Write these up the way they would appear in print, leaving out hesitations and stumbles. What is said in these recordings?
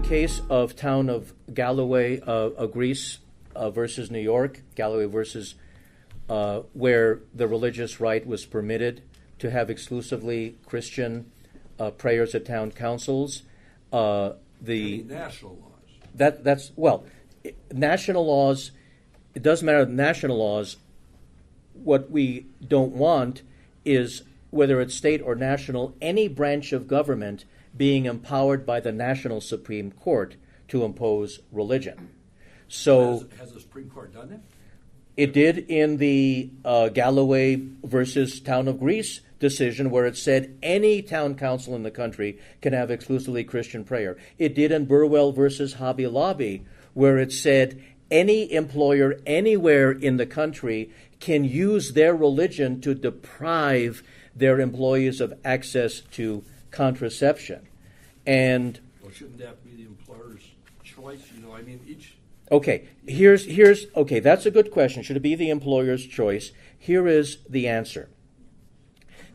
case of town of Galloway, Greece versus New York, Galloway versus where the religious right was permitted to have exclusively Christian prayers at town councils. The national laws. National laws. It doesn't matter. National laws. What we don't want is, whether it's state or national, any branch of government being empowered by the national Supreme Court to impose religion. So has the Supreme Court done that? It did in the Galloway versus Town of Greece decision, where it said any town council in the country can have exclusively Christian prayer. It did in Burwell versus Hobby Lobby, where it said any employer anywhere in the country can use their religion to deprive their employees of access to contraception. And well, shouldn't that be the employer's choice? Okay, okay, that's a good question. Should it be the employer's choice? Here is the answer.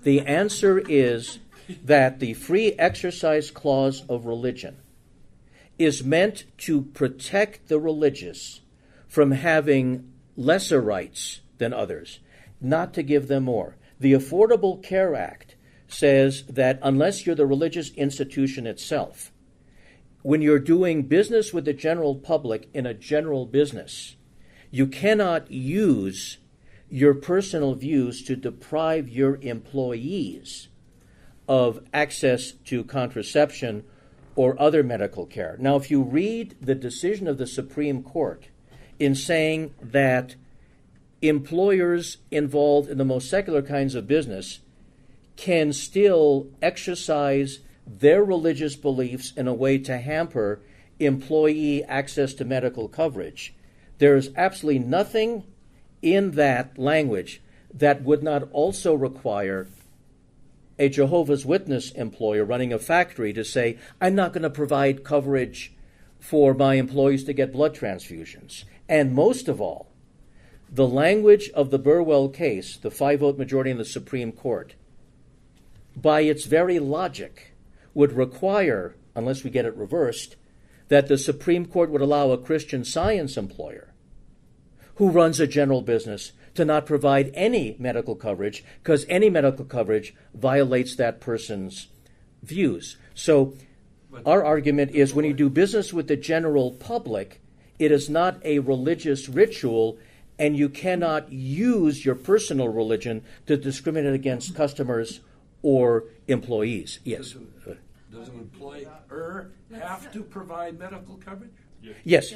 The answer is that the free exercise clause of religion is meant to protect the religious from having lesser rights than others, not to give them more. The Affordable Care Act says that unless you're the religious institution itself, when you're doing business with the general public in a general business, you cannot use your personal views to deprive your employees of access to contraception or other medical care. Now, if you read the decision of the Supreme Court in saying that employers involved in the most secular kinds of business can still exercise their religious beliefs in a way to hamper employee access to medical coverage, there is absolutely nothing in that language that would not also require a Jehovah's Witness employer running a factory to say, I'm not going to provide coverage for my employees to get blood transfusions. And most of all, the language of the Burwell case, the 5-vote majority in the Supreme Court, by its very logic, would require, unless we get it reversed, that the Supreme Court would allow a Christian Science employer who runs a general business to not provide any medical coverage, because any medical coverage violates that person's views. So our argument is when you do business with the general public, it is not a religious ritual, and you cannot use your personal religion to discriminate against customers or employees. Yes. Does an employer have to provide medical coverage? Yes.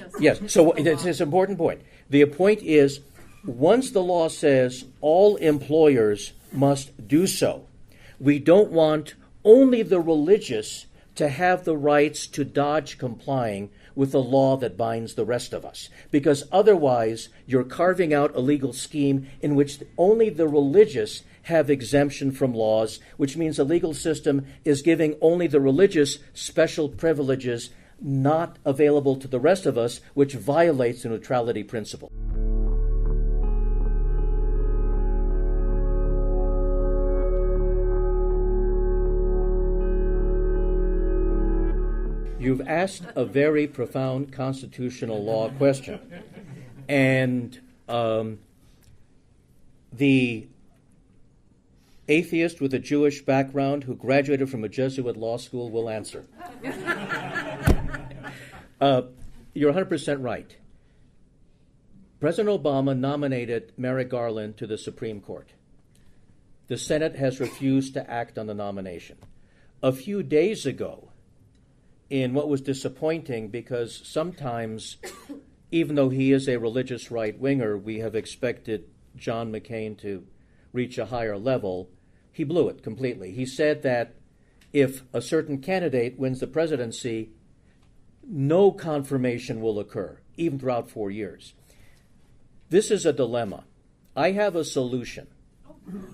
So it's an important point. The point is, once the law says all employers must do so, we don't want only the religious to have the rights to dodge complying with the law that binds the rest of us. Because otherwise, you're carving out a legal scheme in which only the religious have exemption from laws, which means the legal system is giving only the religious special privileges not available to the rest of us, which violates the neutrality principle. You've asked a very profound constitutional law question. And the atheist with a Jewish background who graduated from a Jesuit law school will answer. You're 100% right. President Obama nominated Merrick Garland to the Supreme Court. The Senate has refused to act on the nomination. A few days ago, in what was disappointing, because sometimes, even though he is a religious right-winger, we have expected John McCain to reach a higher level, he blew it completely. He said that if a certain candidate wins the presidency, no confirmation will occur, even throughout 4 years. This is a dilemma. I have a solution.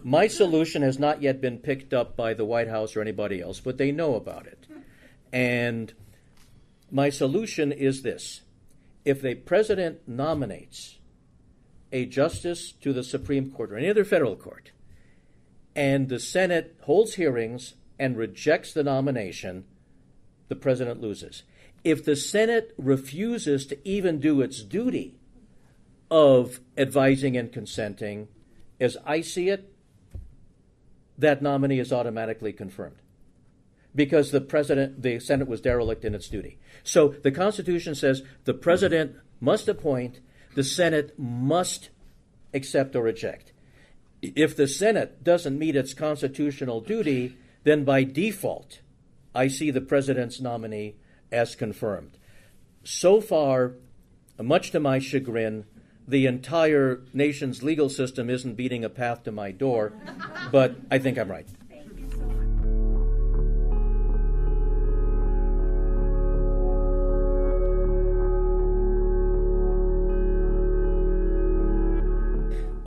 My solution has not yet been picked up by the White House or anybody else, but they know about it. And my solution is this. If the president nominates a justice to the Supreme Court or any other federal court, and the Senate holds hearings and rejects the nomination, the president loses. If the Senate refuses to even do its duty of advising and consenting, as I see it, that nominee is automatically confirmed because the Senate was derelict in its duty. So the Constitution says the president must appoint, the Senate must accept or reject. If the Senate doesn't meet its constitutional duty, then by default, I see the president's nominee as confirmed. So far, much to my chagrin, the entire nation's legal system isn't beating a path to my door, but I think I'm right. Thank you so much.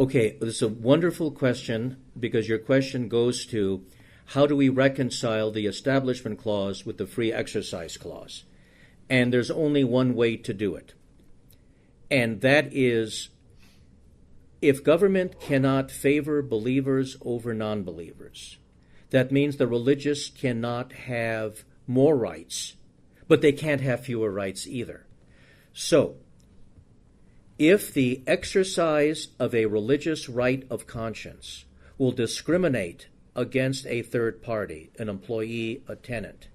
Okay, this is a wonderful question because your question goes to how do we reconcile the Establishment Clause with the Free Exercise Clause? And there's only one way to do it. And that is, if government cannot favor believers over non-believers, that means the religious cannot have more rights, but they can't have fewer rights either. So, if the exercise of a religious right of conscience will discriminate against a third party, an employee, a tenant,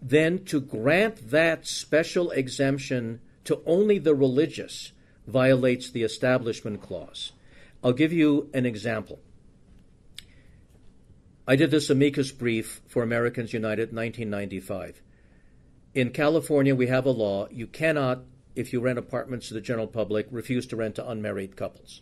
then to grant that special exemption to only the religious violates the Establishment Clause. I'll give you an example. I did this amicus brief for Americans United in 1995. In California, we have a law. You cannot, if you rent apartments to the general public, refuse to rent to unmarried couples.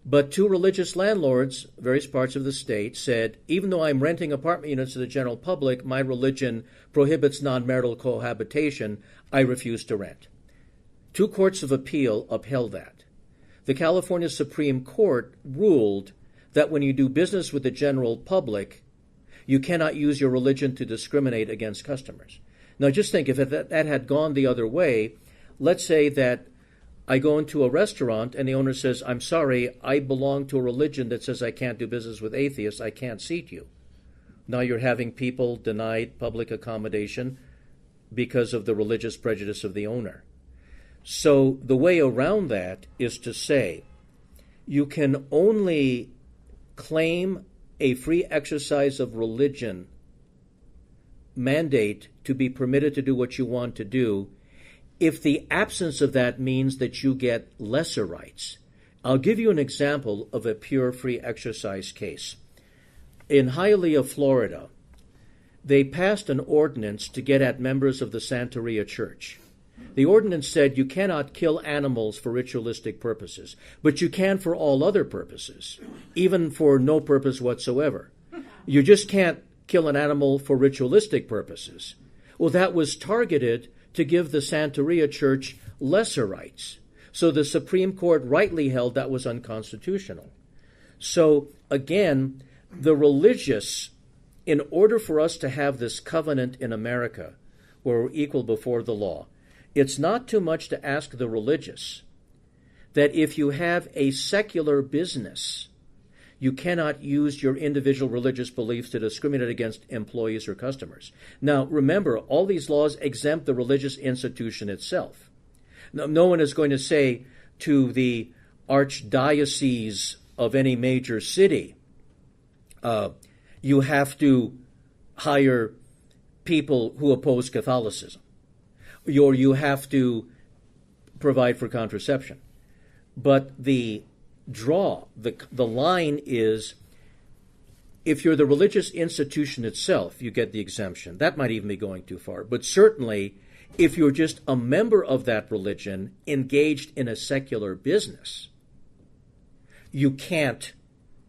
But two religious landlords, various parts of the state, said, even though I'm renting apartment units to the general public, my religion prohibits non-marital cohabitation, I refuse to rent. Two courts of appeal upheld that. The California Supreme Court ruled that when you do business with the general public, you cannot use your religion to discriminate against customers. Now just think, if that had gone the other way, let's say that I go into a restaurant and the owner says, I'm sorry, I belong to a religion that says I can't do business with atheists, I can't seat you. Now you're having people denied public accommodation because of the religious prejudice of the owner. So the way around that is to say, you can only claim a free exercise of religion mandate to be permitted to do what you want to do if the absence of that means that you get lesser rights. I'll give you an example of a pure free exercise case. In Hialeah, Florida, they passed an ordinance to get at members of the Santeria Church. The ordinance said you cannot kill animals for ritualistic purposes, but you can for all other purposes, even for no purpose whatsoever. You just can't kill an animal for ritualistic purposes. Well, that was targeted to give the Santeria Church lesser rights. So the Supreme Court rightly held that was unconstitutional. So again, the religious, in order for us to have this covenant in America where we're equal before the law, it's not too much to ask the religious that if you have a secular business, you cannot use your individual religious beliefs to discriminate against employees or customers. Now, remember, all these laws exempt the religious institution itself. No one is going to say to the archdiocese of any major city, you have to hire people who oppose Catholicism, or you have to provide for contraception. But the line is, if you're the religious institution itself, you get the exemption. That might even be going too far. But certainly, if you're just a member of that religion engaged in a secular business, you can't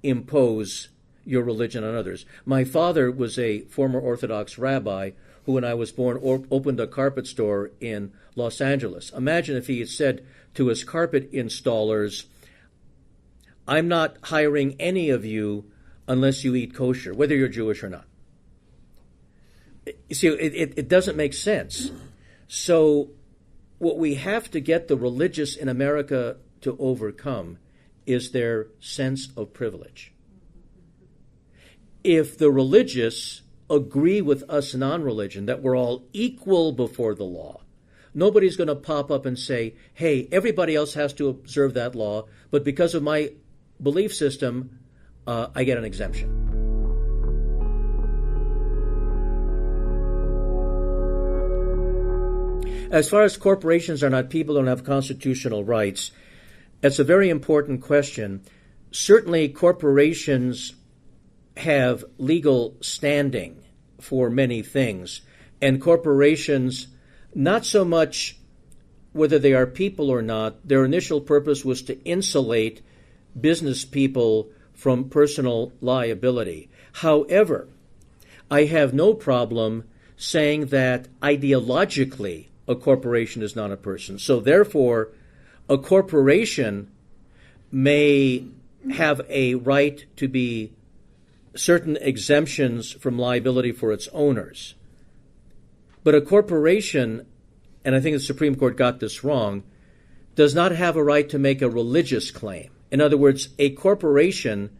impose your religion on others. My father was a former Orthodox rabbi who, when I was born, opened a carpet store in Los Angeles. Imagine if he had said to his carpet installers, I'm not hiring any of you unless you eat kosher, whether you're Jewish or not. You see, it doesn't make sense. So what we have to get the religious in America to overcome is their sense of privilege. If the religious agree with us non-religion that we're all equal before the law, nobody's going to pop up and say, hey, everybody else has to observe that law, but because of my belief system, I get an exemption. As far as corporations are not people, don't have constitutional rights, that's a very important question. Certainly, corporations have legal standing for many things, and corporations, not so much whether they are people or not, their initial purpose was to insulate business people from personal liability. However, I have no problem saying that ideologically a corporation is not a person. So therefore, a corporation may have a right to be certain exemptions from liability for its owners. But a corporation, and I think the Supreme Court got this wrong, does not have a right to make a religious claim. In other words, a corporation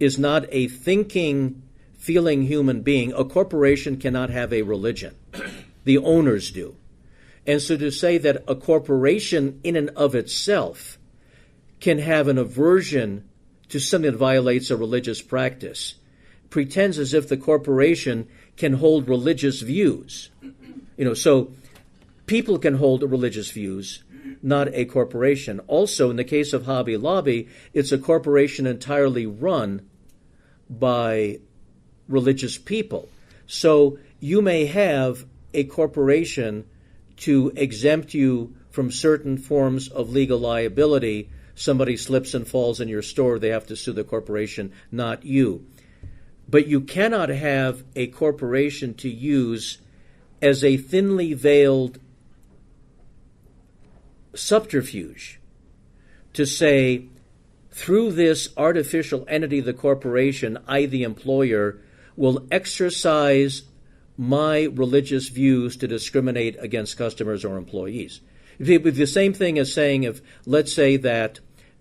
is not a thinking, feeling human being. A corporation cannot have a religion. The owners do. And so to say that a corporation in and of itself can have an aversion to something that violates a religious practice pretends as if the corporation can hold religious views. So people can hold religious views, not a corporation. Also, in the case of Hobby Lobby, it's a corporation entirely run by religious people. So you may have a corporation to exempt you from certain forms of legal liability. Somebody slips and falls in your store, they have to sue the corporation, not you. But you cannot have a corporation to use as a thinly veiled subterfuge to say, through this artificial entity, the corporation, I, the employer, will exercise my religious views to discriminate against customers or employees. It would be the same thing as saying, if, let's say that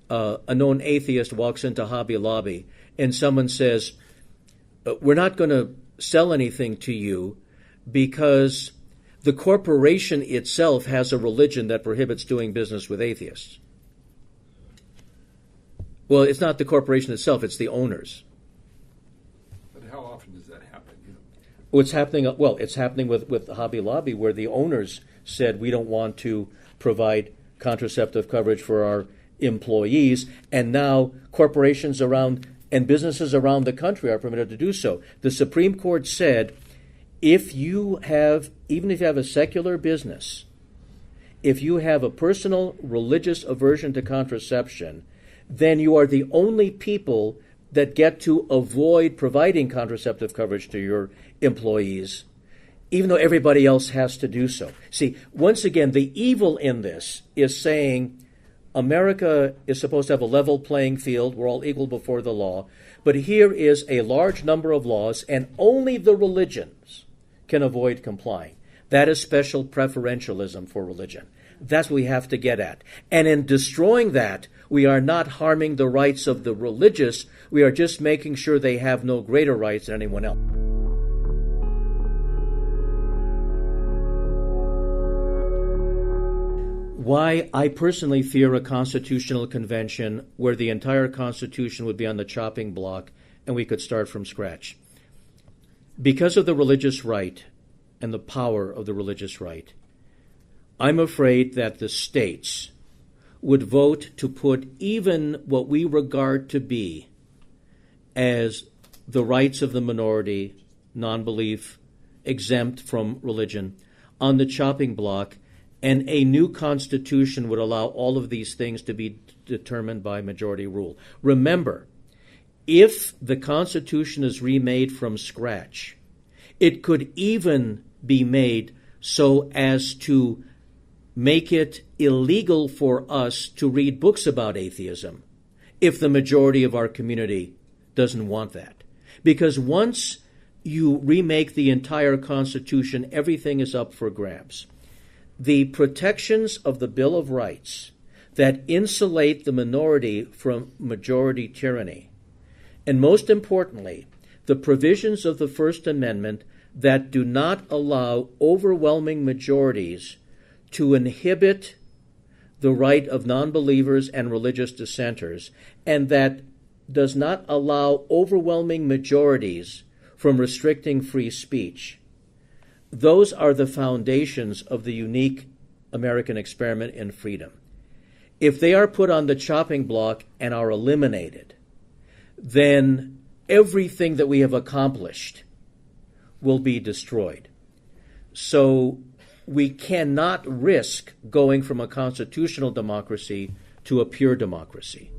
a known atheist walks into Hobby Lobby and someone says, we're not going to sell anything to you because the corporation itself has a religion that prohibits doing business with atheists. Well, it's not the corporation itself, it's the owners. But how often does that happen? It's happening with Hobby Lobby, where the owners said, we don't want to provide contraceptive coverage for our employees, and now corporations around and businesses around the country are permitted to do so. The Supreme Court said, even if you have a secular business, if you have a personal religious aversion to contraception, then you are the only people that get to avoid providing contraceptive coverage to your employees, even though everybody else has to do so. See, once again, the evil in this is saying America is supposed to have a level playing field. We're all equal before the law. But here is a large number of laws, and only the religions can avoid complying. That is special preferentialism for religion. That's what we have to get at. And in destroying that, we are not harming the rights of the religious. We are just making sure they have no greater rights than anyone else. Why I personally fear a constitutional convention where the entire Constitution would be on the chopping block and we could start from scratch. Because of the religious right and the power of the religious right, I'm afraid that the states would vote to put even what we regard to be as the rights of the minority, non-belief, exempt from religion, on the chopping block, and a new constitution would allow all of these things to be determined by majority rule. Remember, if the Constitution is remade from scratch, it could even be made so as to make it illegal for us to read books about atheism if the majority of our community doesn't want that. Because once you remake the entire Constitution, everything is up for grabs. The protections of the Bill of Rights that insulate the minority from majority tyranny, and most importantly, the provisions of the First Amendment that do not allow overwhelming majorities to inhibit the right of nonbelievers and religious dissenters, and that does not allow overwhelming majorities from restricting free speech. Those are the foundations of the unique American experiment in freedom. If they are put on the chopping block and are eliminated, then everything that we have accomplished will be destroyed. So we cannot risk going from a constitutional democracy to a pure democracy.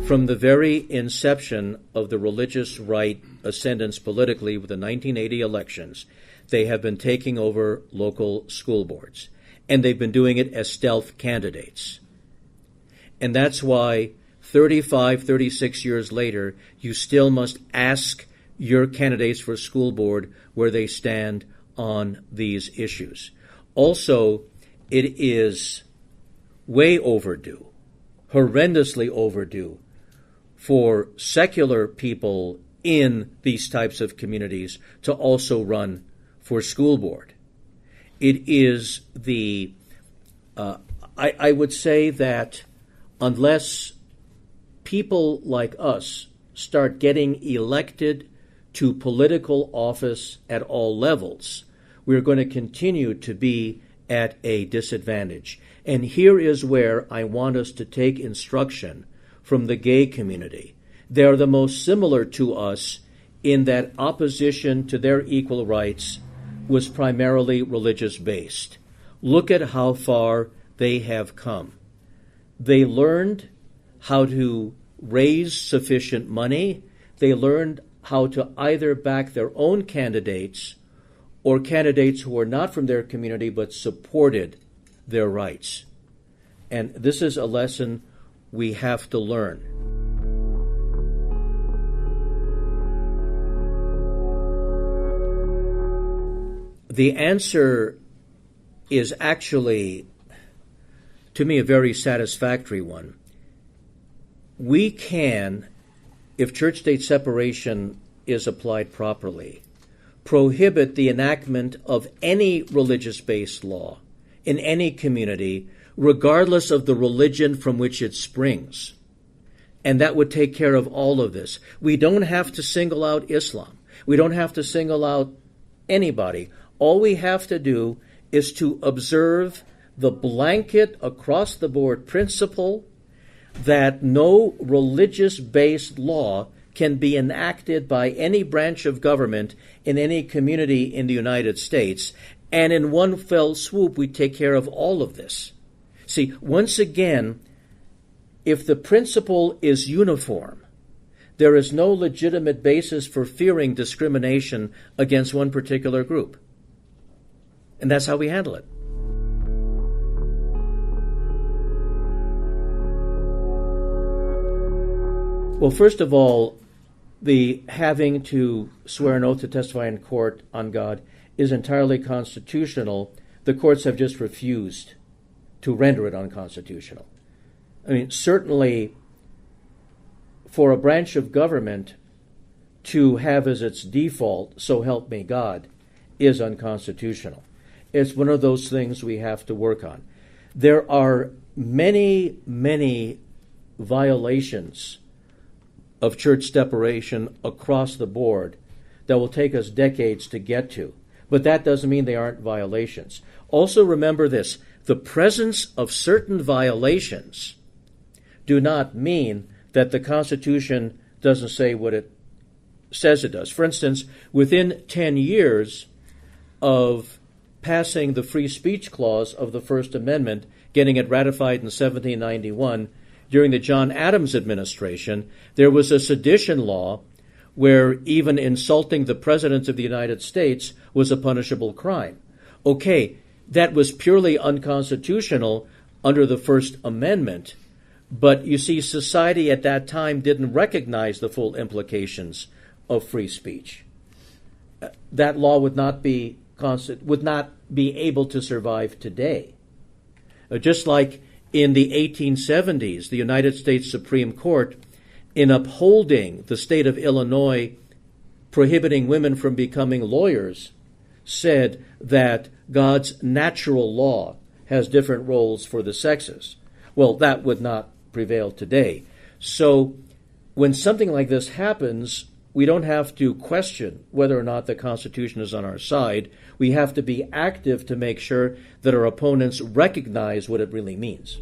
From the very inception of the religious right ascendance politically with the 1980 elections, they have been taking over local school boards, and they've been doing it as stealth candidates. And that's why 35, 36 years later, you still must ask your candidates for school board where they stand on these issues. Also, it is way overdue, horrendously overdue, for secular people in these types of communities to also run for school board. It is I would say that unless people like us start getting elected to political office at all levels, we're going to continue to be at a disadvantage. And here is where I want us to take instruction from the gay community. They are the most similar to us in that opposition to their equal rights was primarily religious-based. Look at how far they have come. They learned how to raise sufficient money. They learned how to either back their own candidates or candidates who were not from their community but supported their rights. And this is a lesson we have to learn. The answer is actually, to me, a very satisfactory one. We can, if church-state separation is applied properly, prohibit the enactment of any religious-based law in any community, regardless of the religion from which it springs. And that would take care of all of this. We don't have to single out Islam. We don't have to single out anybody. All we have to do is to observe the blanket across-the-board principle that no religious-based law can be enacted by any branch of government in any community in the United States, and in one fell swoop we take care of all of this. See, once again, if the principle is uniform, there is no legitimate basis for fearing discrimination against one particular group. And that's how we handle it. Well, first of all, the having to swear an oath to testify in court on God is entirely constitutional. The courts have just refused to render it unconstitutional. I mean, certainly for a branch of government to have as its default, so help me God, is unconstitutional. It's one of those things we have to work on. There are many, many violations of church separation across the board that will take us decades to get to. But that doesn't mean they aren't violations. Also remember this, the presence of certain violations do not mean that the Constitution doesn't say what it says it does. For instance, within 10 years of passing the free speech clause of the First Amendment, getting it ratified in 1791, during the John Adams administration, there was a sedition law where even insulting the President of the United States was a punishable crime. Okay, that was purely unconstitutional under the First Amendment, but you see, society at that time didn't recognize the full implications of free speech. That law would not be able to survive today. Just like In the 1870s, the United States Supreme Court, in upholding the state of Illinois prohibiting women from becoming lawyers, said that God's natural law has different roles for the sexes. Well, that would not prevail today. So when something like this happens, we don't have to question whether or not the Constitution is on our side. We have to be active to make sure that our opponents recognize what it really means.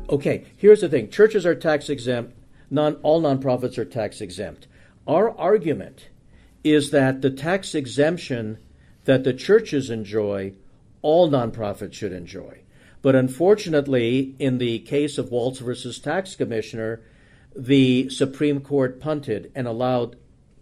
Okay, here's the thing. Churches are tax exempt. All nonprofits are tax exempt. Our argument is that the tax exemption that the churches enjoy, all nonprofits should enjoy. But unfortunately, in the case of Waltz versus Tax Commissioner, the Supreme Court punted and allowed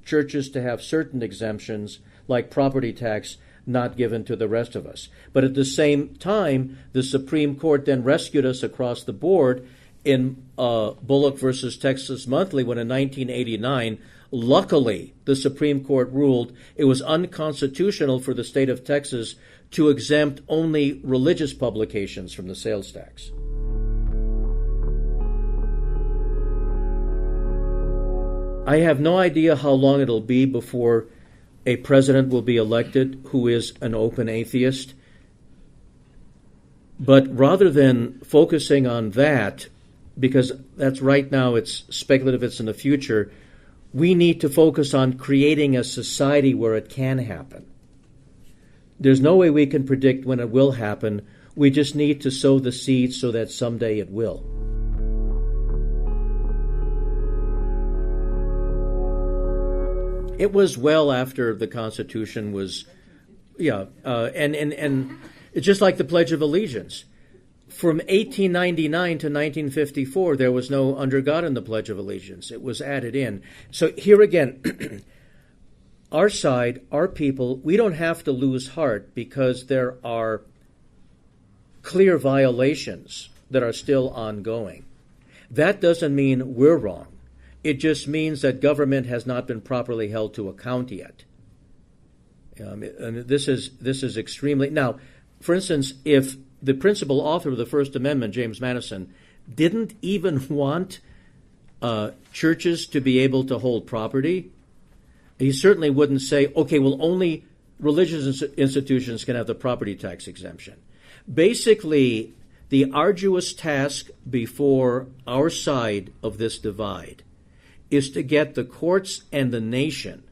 churches to have certain exemptions, like property tax, not given to the rest of us. But at the same time, the Supreme Court then rescued us across the board in Bullock versus Texas Monthly, when in 1989, luckily, the Supreme Court ruled it was unconstitutional for the state of Texas to exempt only religious publications from the sales tax. I have no idea how long it'll be before a president will be elected who is an open atheist. But rather than focusing on that, because that's right now, it's speculative, it's in the future, we need to focus on creating a society where it can happen. There's no way we can predict when it will happen. We just need to sow the seeds so that someday it will. It was well after the Constitution was, and it's just like the Pledge of Allegiance. From 1899 to 1954, there was no under God in the Pledge of Allegiance. It was added in. So here again, our side, our people, we don't have to lose heart because there are clear violations that are still ongoing. That doesn't mean we're wrong. It just means that government has not been properly held to account yet. And this is extremely... Now, for instance, if the principal author of the First Amendment, James Madison, didn't even want churches to be able to hold property, he certainly wouldn't say, okay, well, only religious institutions can have the property tax exemption. Basically, the arduous task before our side of this divide is to get the courts and the nation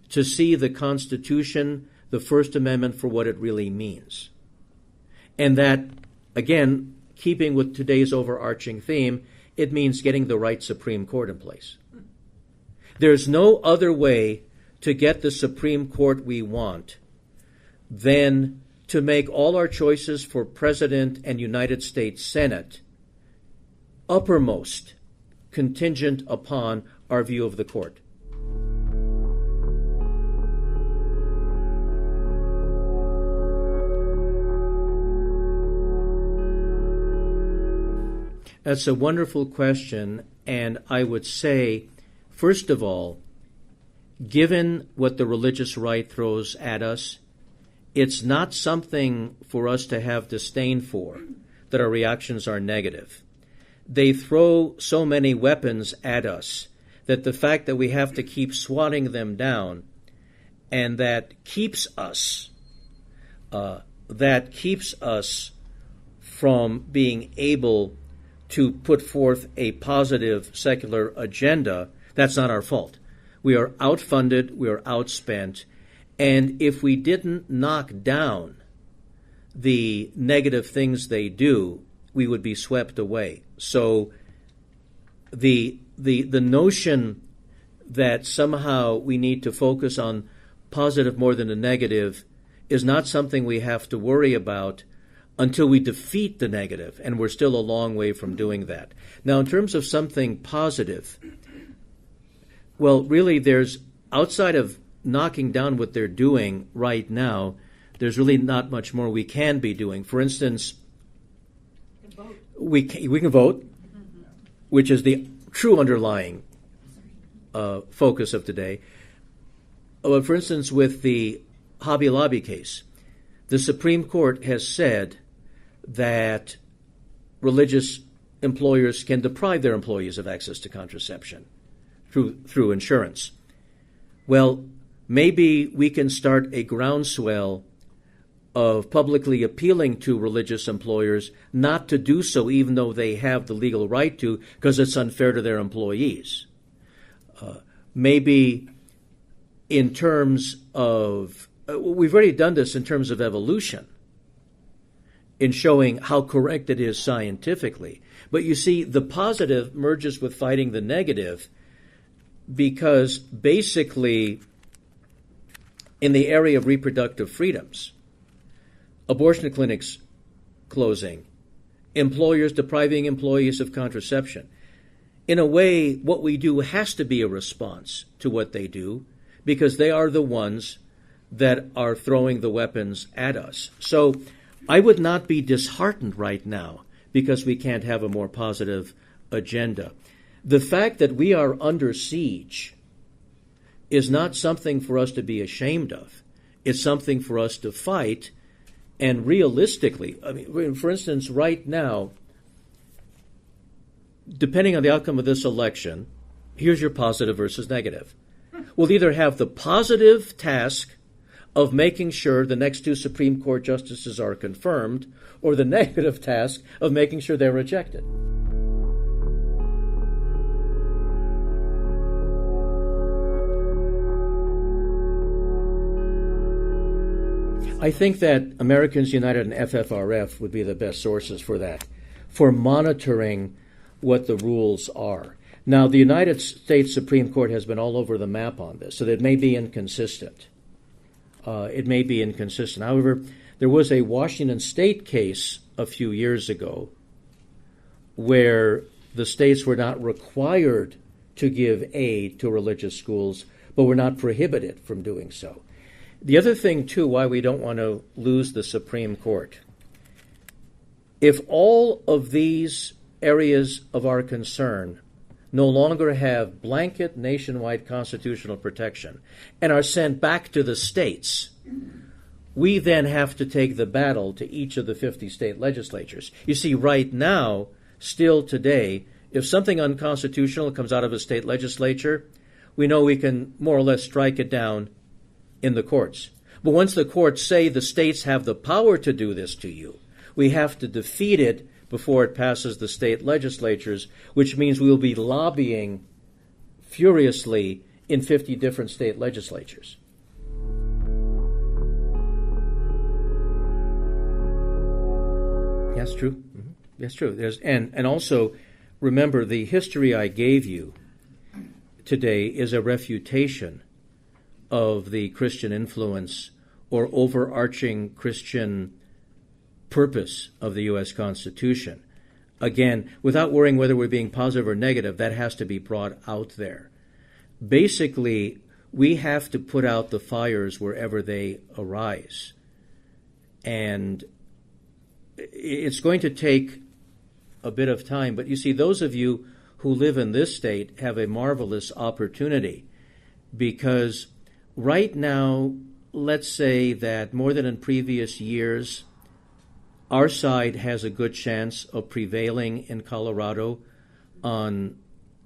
to see the Constitution, the First Amendment, for what it really means. And that, again, keeping with today's overarching theme, it means getting the right Supreme Court in place. There's no other way to get the Supreme Court we want than to make all our choices for President and United States Senate uppermost, contingent upon our view of the court. That's a wonderful question, and I would say, first of all, given what the religious right throws at us, it's not something for us to have disdain for, that our reactions are negative. They throw so many weapons at us that the fact that we have to keep swatting them down, and that keeps us from being able to put forth a positive secular agenda, that's not our fault. We are outfunded, we are outspent, and if we didn't knock down the negative things they do, we would be swept away. So the notion that somehow we need to focus on positive more than the negative is not something we have to worry about until we defeat the negative, and we're still a long way from doing that. Now, in terms of something positive, well, really there's, outside of knocking down what they're doing right now, there's really not much more we can be doing. For instance, we can vote, which is the true underlying focus of today. For instance, with the Hobby Lobby case, The Supreme Court has said that religious employers can deprive their employees of access to contraception through insurance. Well, maybe we can start a groundswell of publicly appealing to religious employers not to do so, even though they have the legal right to, because it's unfair to their employees. Maybe in terms of, we've already done this in terms of evolution, in showing how correct it is scientifically. But you see, the positive merges with fighting the negative, because basically, in the area of reproductive freedoms, abortion clinics closing, employers depriving employees of contraception. In a way, what we do has to be a response to what they do, because they are the ones that are throwing the weapons at us. So I would not be disheartened right now because we can't have a more positive agenda. The fact that we are under siege is not something for us to be ashamed of. It's something for us to fight. And realistically, I mean, for instance, right now, depending on the outcome of this election, here's your positive versus negative. We'll either have the positive task of making sure the next 2 Supreme Court justices are confirmed, or the negative task of making sure they're rejected. I think that Americans United and FFRF would be the best sources for that, for monitoring what the rules are. Now, the United States Supreme Court has been all over the map on this, so that it may be inconsistent. However, there was a Washington State case a few years ago where the states were not required to give aid to religious schools, but were not prohibited from doing so. The other thing, too, why we don't want to lose the Supreme Court, if all of these areas of our concern no longer have blanket nationwide constitutional protection and are sent back to the states, we then have to take the battle to each of the 50 state legislatures. You see, right now, still today, if something unconstitutional comes out of a state legislature, we know we can more or less strike it down in the courts. But once the courts say the states have the power to do this to you, we have to defeat it before it passes the state legislatures, which means we will be lobbying furiously in 50 different state legislatures. That's true. Mm-hmm. That's true. And also, remember, the history I gave you today is a refutation of the Christian influence or overarching Christian purpose of the U.S. Constitution. Again, without worrying whether we're being positive or negative, that has to be brought out there. Basically, we have to put out the fires wherever they arise. And it's going to take a bit of time. But you see, those of you who live in this state have a marvelous opportunity, because right now, let's say that more than in previous years, our side has a good chance of prevailing in Colorado on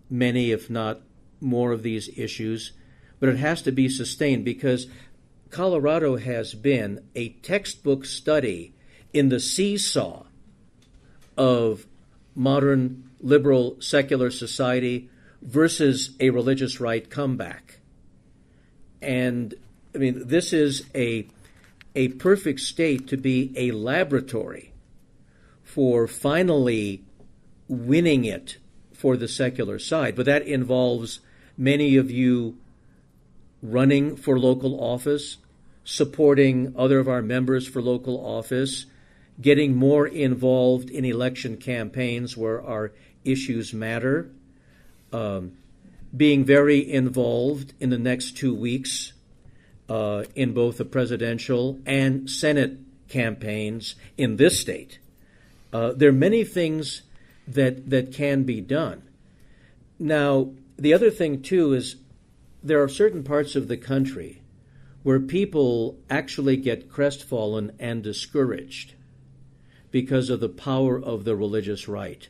many, if not more, of these issues. But it has to be sustained, because Colorado has been a textbook study in the seesaw of modern liberal secular society versus a religious right comeback. And I mean, this is a perfect state to be a laboratory for finally winning it for the secular side. But that involves many of you running for local office, supporting other of our members for local office, getting more involved in election campaigns where our issues matter, being very involved in the next 2 weeks in both the presidential and Senate campaigns in this state. There are many things that can be done. Now, the other thing, too, is there are certain parts of the country where people actually get crestfallen and discouraged because of the power of the religious right.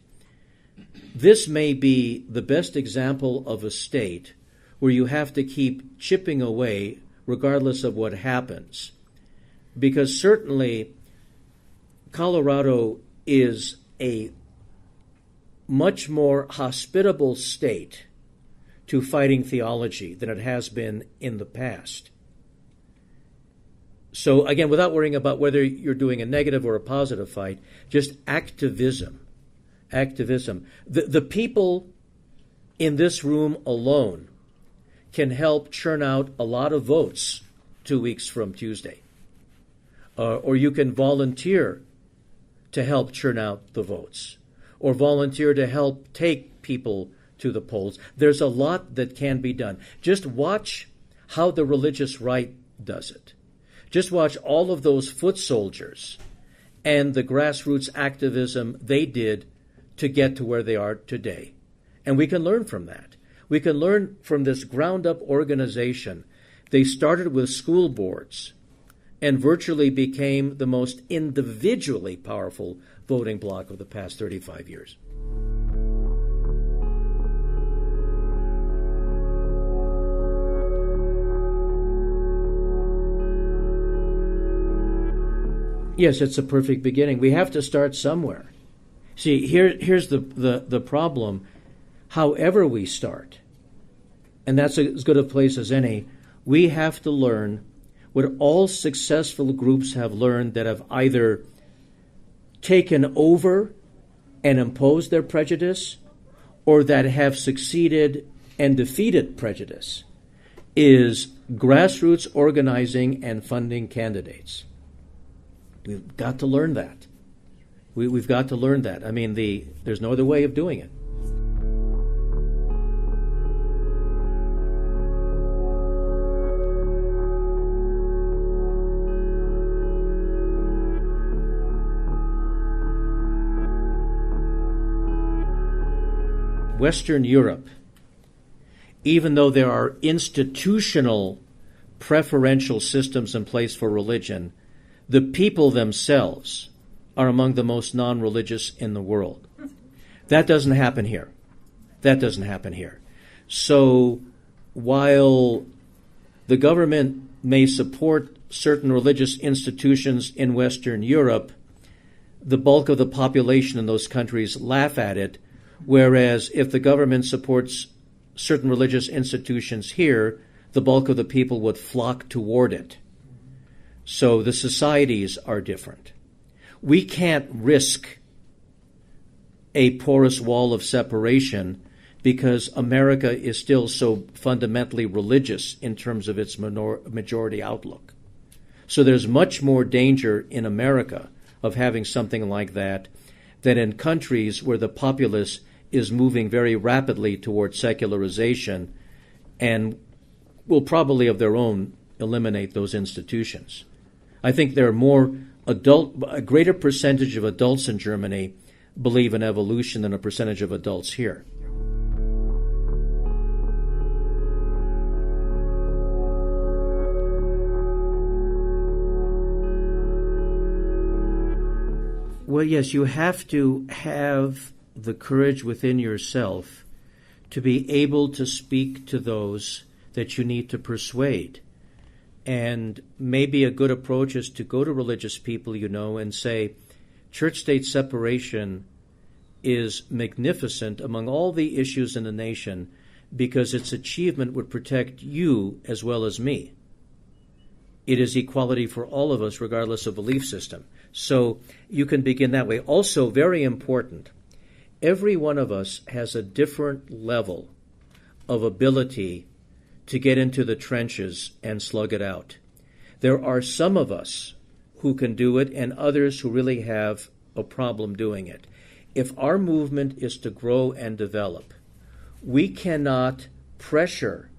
This may be the best example of a state where you have to keep chipping away regardless of what happens. Because certainly Colorado is a much more hospitable state to fighting theology than it has been in the past. So again, without worrying about whether you're doing a negative or a positive fight, just activism. The people in this room alone can help churn out a lot of votes 2 weeks from Tuesday. Or you can volunteer to help churn out the votes, or volunteer to help take people to the polls. There's a lot that can be done. Just watch how the religious right does it. Just watch all of those foot soldiers and the grassroots activism they did to get to where they are today. And we can learn from that. We can learn from this ground-up organization. They started with school boards and virtually became the most individually powerful voting bloc of the past 35 years. Yes, it's a perfect beginning. We have to start somewhere. See, here's the problem. However we start, and that's as good a place as any, we have to learn what all successful groups have learned that have either taken over and imposed their prejudice or that have succeeded and defeated prejudice, is grassroots organizing and funding candidates. We've got to learn that. We've got to learn that. I mean, there's no other way of doing it. Western Europe, even though there are institutional preferential systems in place for religion, the people themselves are among the most non-religious in the world. That doesn't happen here. So while the government may support certain religious institutions in Western Europe, the bulk of the population in those countries laugh at it, whereas if the government supports certain religious institutions here, the bulk of the people would flock toward it. So the societies are different. We can't risk a porous wall of separation because America is still so fundamentally religious in terms of its majority outlook. So there's much more danger in America of having something like that than in countries where the populace is moving very rapidly toward secularization and will probably of their own eliminate those institutions. I think there are a greater percentage of adults in Germany believe in evolution than a percentage of adults here. Well, yes, you have to have the courage within yourself to be able to speak to those that you need to persuade. And maybe a good approach is to go to religious people, and say, church-state separation is magnificent among all the issues in the nation because its achievement would protect you as well as me. It is equality for all of us, regardless of belief system. So you can begin that way. Also, very important, every one of us has a different level of ability to get into the trenches and slug it out. There are some of us who can do it and others who really have a problem doing it. If our movement is to grow and develop, we cannot pressure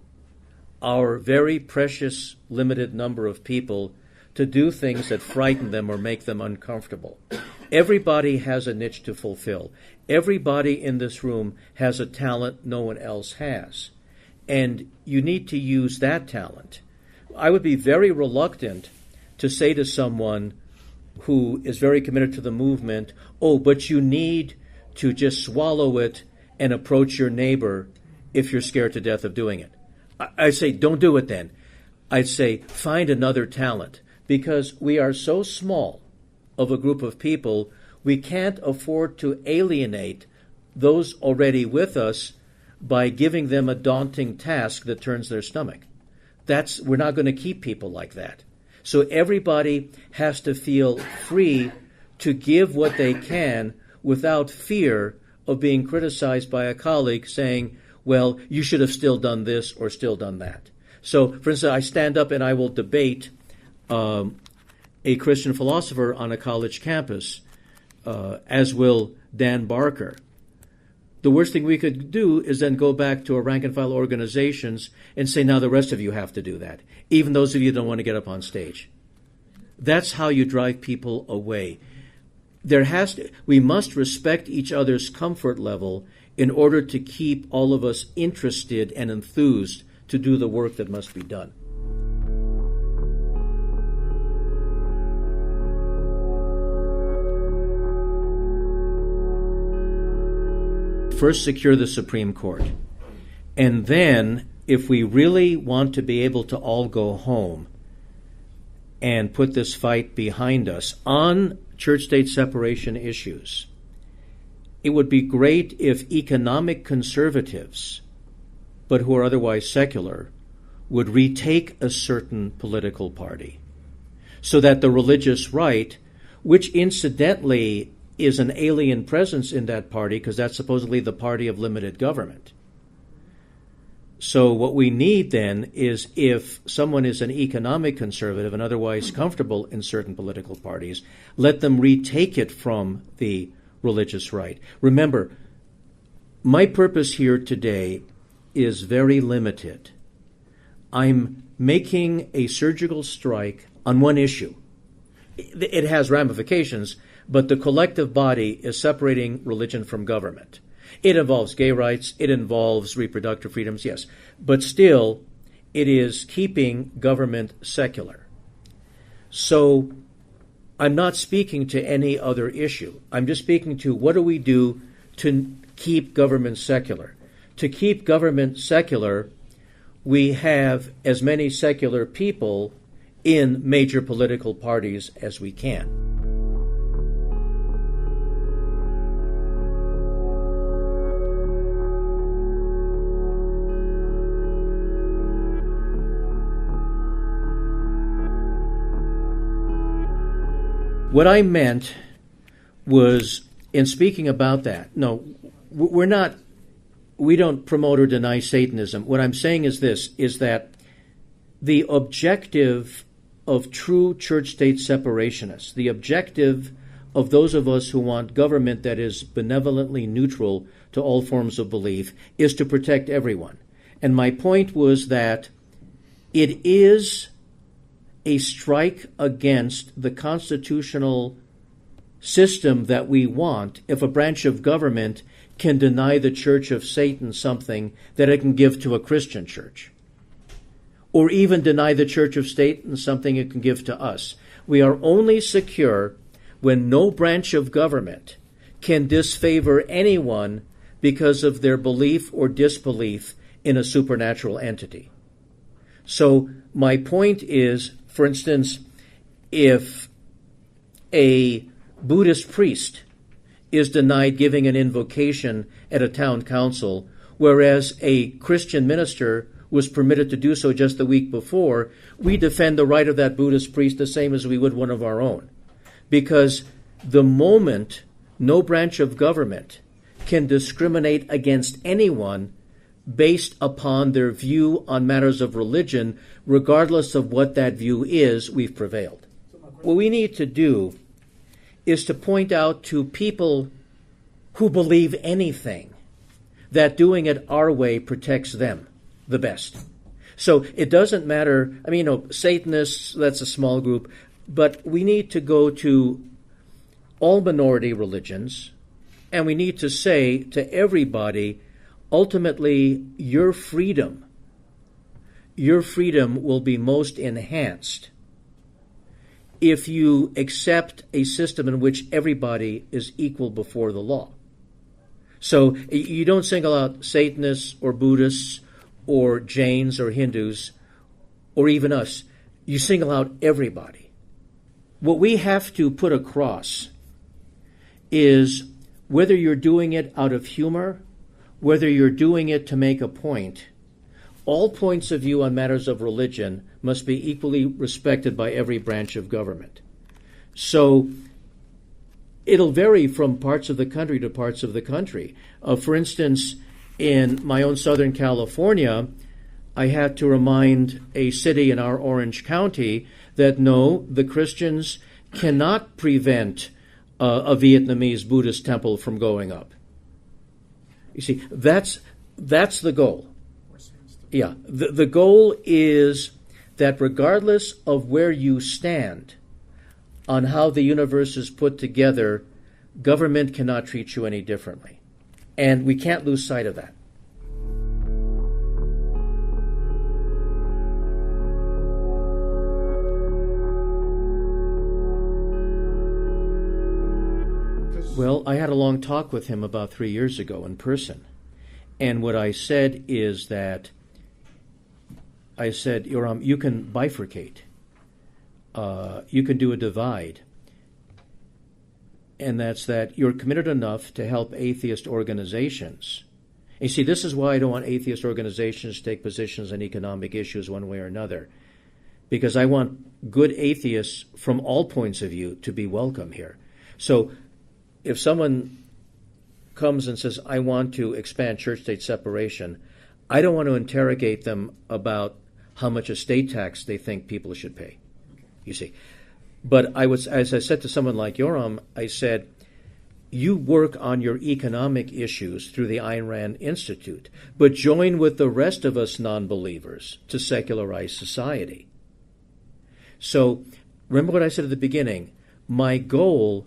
our very precious limited number of people to do things that frighten them or make them uncomfortable. Everybody has a niche to fulfill. Everybody in this room has a talent no one else has. And you need to use that talent. I would be very reluctant to say to someone who is very committed to the movement, oh, but you need to just swallow it and approach your neighbor if you're scared to death of doing it. I'd say, don't do it then. I'd say, find another talent, because we are so small of a group of people, we can't afford to alienate those already with us by giving them a daunting task that turns their stomach. We're not going to keep people like that. So everybody has to feel free to give what they can without fear of being criticized by a colleague saying, well, you should have still done this or still done that. So, for instance, I stand up and I will debate a Christian philosopher on a college campus, as will Dan Barker. The worst thing we could do is then go back to our rank-and-file organizations and say, now the rest of you have to do that, even those of you who don't want to get up on stage. That's how you drive people away. We must respect each other's comfort level in order to keep all of us interested and enthused to do the work that must be done. First, secure the Supreme Court. And then, if we really want to be able to all go home and put this fight behind us on church-state separation issues, it would be great if economic conservatives, but who are otherwise secular, would retake a certain political party, so that the religious right, which incidentally is an alien presence in that party, because that's supposedly the party of limited government. So what we need then is, if someone is an economic conservative and otherwise comfortable in certain political parties, let them retake it from the religious right. Remember, my purpose here today is very limited. I'm making a surgical strike on one issue. It has ramifications, but the collective body is separating religion from government. It involves gay rights, it involves reproductive freedoms, yes, but still it is keeping government secular. So I'm not speaking to any other issue. I'm just speaking to what do we do to keep government secular. To keep government secular, we have as many secular people in major political parties as we can. What I meant was, in speaking about that, no, we don't promote or deny Satanism. What I'm saying is this, is that the objective of true church-state separationists, the objective of those of us who want government that is benevolently neutral to all forms of belief, is to protect everyone. And my point was that it is a strike against the constitutional system that we want if a branch of government can deny the Church of Satan something that it can give to a Christian church, or even deny the Church of Satan something it can give to us. We are only secure when no branch of government can disfavor anyone because of their belief or disbelief in a supernatural entity. So my point is, for instance, if a Buddhist priest is denied giving an invocation at a town council, whereas a Christian minister was permitted to do so just the week before, we defend the right of that Buddhist priest the same as we would one of our own. Because the moment no branch of government can discriminate against anyone based upon their view on matters of religion, regardless of what that view is, we've prevailed. What we need to do is to point out to people who believe anything that doing it our way protects them the best. So it doesn't matter, Satanists, that's a small group, but we need to go to all minority religions, and we need to say to everybody, ultimately, your freedom your freedom will be most enhanced if you accept a system in which everybody is equal before the law. So you don't single out Satanists or Buddhists or Jains or Hindus or even us. You single out everybody. What we have to put across is whether you're doing it out of humor, whether you're doing it to make a point, all points of view on matters of religion must be equally respected by every branch of government. So it'll vary from parts of the country to parts of the country. For instance, in my own Southern California, I had to remind a city in our Orange County that no, the Christians cannot prevent a Vietnamese Buddhist temple from going up. You see, that's the goal. Yeah, the goal is that regardless of where you stand on how the universe is put together, government cannot treat you any differently. And we can't lose sight of that. Well, I had a long talk with him about 3 years ago in person. And what I said is that I said, Yoram, you can bifurcate. You can do a divide. And that's that you're committed enough to help atheist organizations. And you see, this is why I don't want atheist organizations to take positions on economic issues one way or another. Because I want good atheists from all points of view to be welcome here. So if someone comes and says, I want to expand church-state separation, I don't want to interrogate them about how much estate tax they think people should pay, you see. But as I said to someone like Yoram, I said, you work on your economic issues through the Ayn Rand Institute, but join with the rest of us non-believers to secularize society. So remember what I said at the beginning. My goal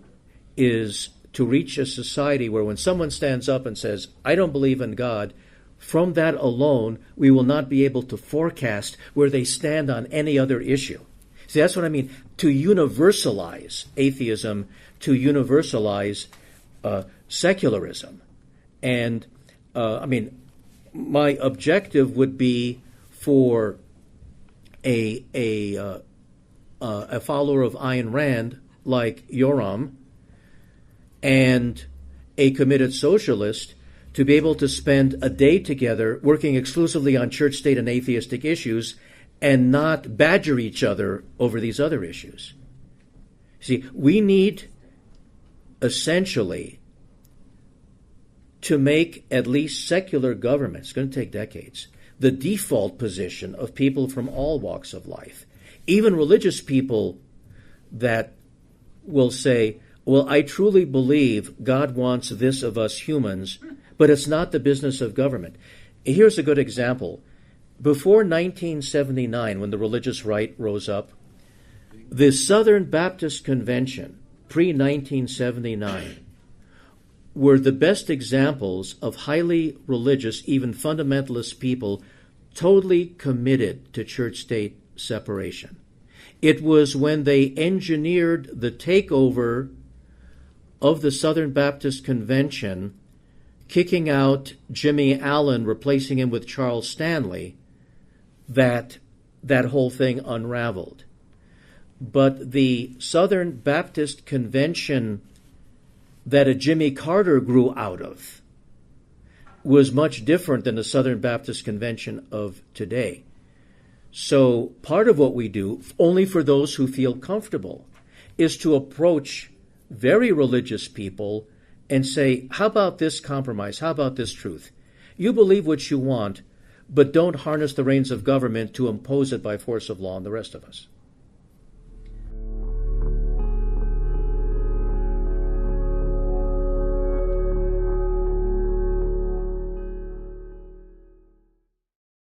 is to reach a society where when someone stands up and says, I don't believe in God, from that alone, we will not be able to forecast where they stand on any other issue. See, that's what I mean. To universalize atheism, to universalize secularism. And, my objective would be for a follower of Ayn Rand like Yoram and a committed socialist to be able to spend a day together working exclusively on church, state, and atheistic issues and not badger each other over these other issues. See, we need essentially to make at least secular government, it's going to take decades, the default position of people from all walks of life. Even religious people that will say, well, I truly believe God wants this of us humans, but it's not the business of government. Here's a good example. Before 1979, when the religious right rose up, the Southern Baptist Convention, pre-1979, were the best examples of highly religious, even fundamentalist people totally committed to church-state separation. It was when they engineered the takeover of the Southern Baptist Convention, kicking out Jimmy Allen, replacing him with Charles Stanley, that whole thing unraveled. But the Southern Baptist Convention that a Jimmy Carter grew out of was much different than the Southern Baptist Convention of today. So part of what we do, only for those who feel comfortable, is to approach very religious people and say, how about this compromise? How about this truth? You believe what you want, but don't harness the reins of government to impose it by force of law on the rest of us.